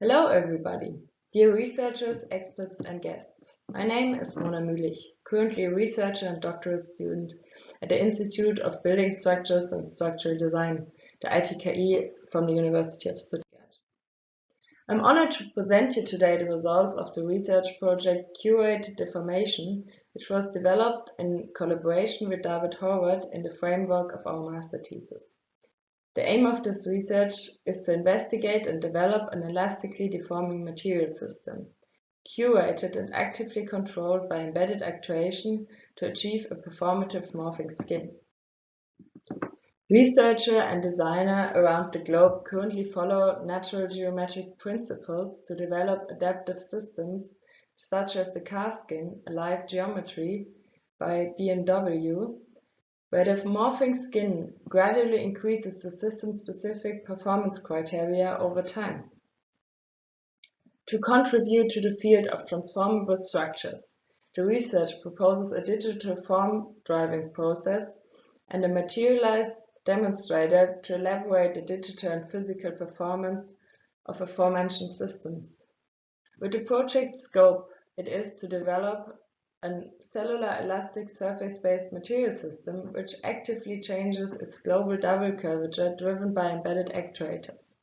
Hello everybody, dear researchers, experts and guests. My name is Mühlich, currently a researcher and doctoral student at the Institute of Building Structures and Structural Design, the ITKI from the University of Stuttgart. I'm honored to present you today the results of the research project Curated Deformation, which was developed in collaboration with David Horvath in the framework of our master thesis. The aim of this research is to investigate and develop an elastically deforming material system, curated and actively controlled by embedded actuation to achieve a performative morphing skin. Researchers and designers around the globe currently follow natural geometric principles to develop adaptive systems such as the car-skin, a live geometry by BMW, where the morphing skin gradually increases the system-specific performance criteria over time. To contribute to the field of transformable structures, the research proposes a digital form-driving process and a materialized demonstrator to elaborate the digital and physical performance of aforementioned systems. With the project scope, it is to develop a cellular elastic surface-based material system which actively changes its global double curvature driven by embedded actuators.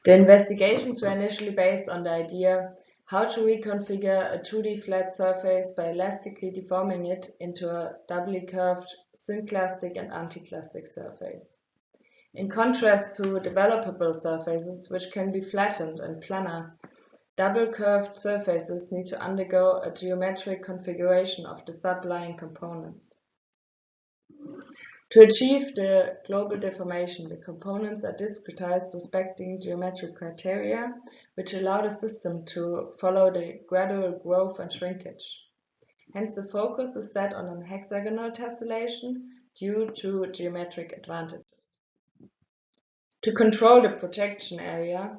The investigations were initially based on the idea how to reconfigure a 2D flat surface by elastically deforming it into a doubly curved synclastic and anticlastic surface. In contrast to developable surfaces which can be flattened and planar, double curved surfaces need to undergo a geometric configuration of the sublying components. To achieve the global deformation, the components are discretized respecting geometric criteria, which allow the system to follow the gradual growth and shrinkage. Hence, the focus is set on an hexagonal tessellation due to geometric advantages. To control the projection area,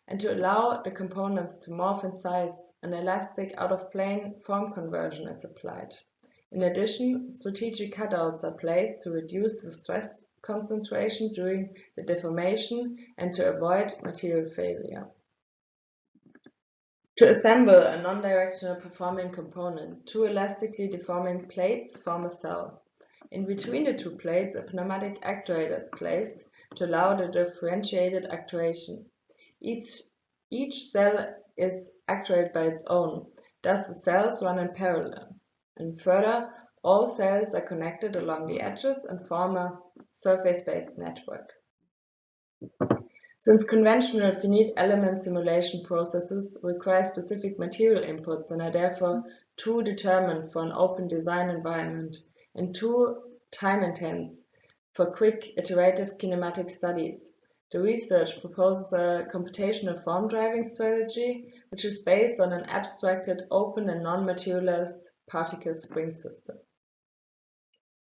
and to allow the components to morph in size, an elastic out-of-plane form conversion is applied. In addition, strategic cutouts are placed to reduce the stress concentration during the deformation and to avoid material failure. To assemble a non-directional performing component, two elastically deforming plates form a cell. In between the two plates, a pneumatic actuator is placed to allow the differentiated actuation. Each cell is actuated by its own, thus the cells run in parallel. And further, all cells are connected along the edges and form a surface-based network. Since conventional finite element simulation processes require specific material inputs and are therefore too determined for an open design environment and too time-intense for quick iterative kinematic studies, the research proposes a computational form-driving strategy, which is based on an abstracted, open and non-materialized particle spring system.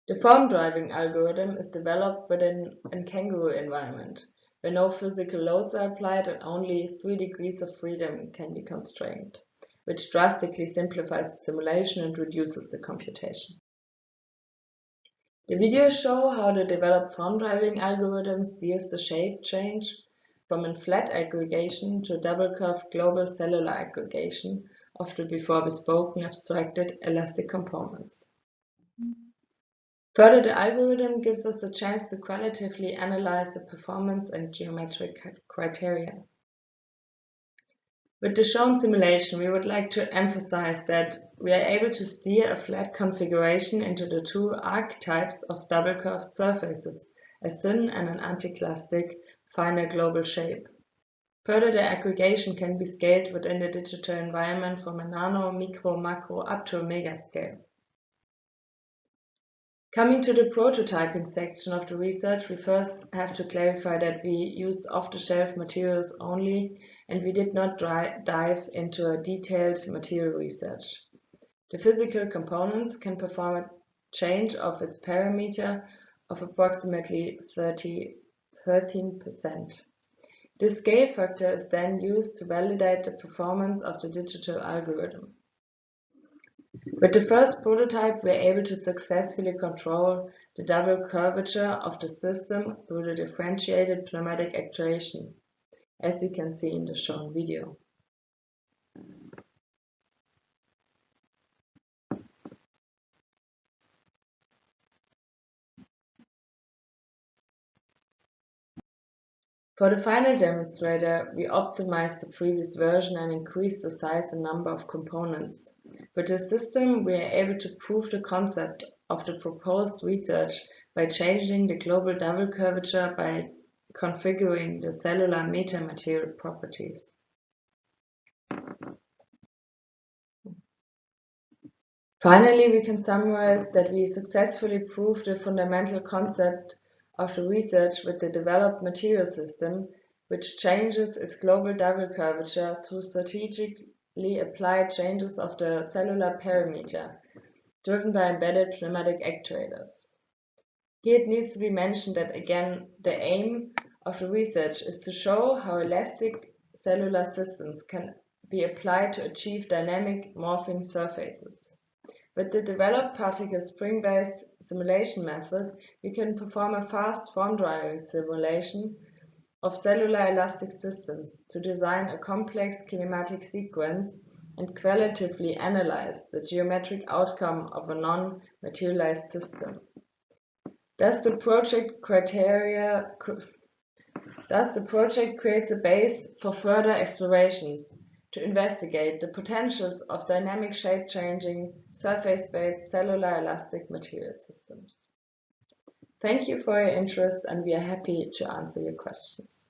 The form-driving algorithm is developed within a kangaroo environment, where no physical loads are applied and only 3 degrees of freedom can be constrained, which drastically simplifies the simulation and reduces the computation. The videos show how the developed form-driving algorithm steers the shape change from a flat aggregation to a double-curved global cellular aggregation of the before bespoken abstracted elastic components. Further, the algorithm gives us the chance to qualitatively analyze the performance and geometric criteria. With the shown simulation, we would like to emphasize that we are able to steer a flat configuration into the two archetypes of double-curved surfaces, a syn and an anticlastic finer global shape. Further, the aggregation can be scaled within the digital environment from a nano, micro, macro up to a megascale. Coming to the prototyping section of the research, we first have to clarify that we used off-the-shelf materials only and we did not dive into a detailed material research. The physical components can perform a change of its parameter of approximately 13%. This scale factor is then used to validate the performance of the digital algorithm. With the first prototype, we are able to successfully control the double curvature of the system through the differentiated pneumatic actuation. as you can see in the shown video. For the final demonstrator, we optimized the previous version and increased the size and number of components. With this system, we are able to prove the concept of the proposed research by changing the global double curvature by configuring the cellular metamaterial properties. Finally, we can summarize that we successfully proved the fundamental concept of the research with the developed material system, which changes its global double curvature through strategically applied changes of the cellular perimeter, driven by embedded pneumatic actuators. Here it needs to be mentioned that, again, the aim of the research is to show how elastic cellular systems can be applied to achieve dynamic morphing surfaces. With the developed particle spring-based simulation method, we can perform a fast form-driving simulation of cellular elastic systems to design a complex kinematic sequence and qualitatively analyze the geometric outcome of a non-materialized system. Thus, the project creates a base for further explorations to investigate the potentials of dynamic shape-changing, surface-based cellular elastic material systems. Thank you for your interest, and we are happy to answer your questions.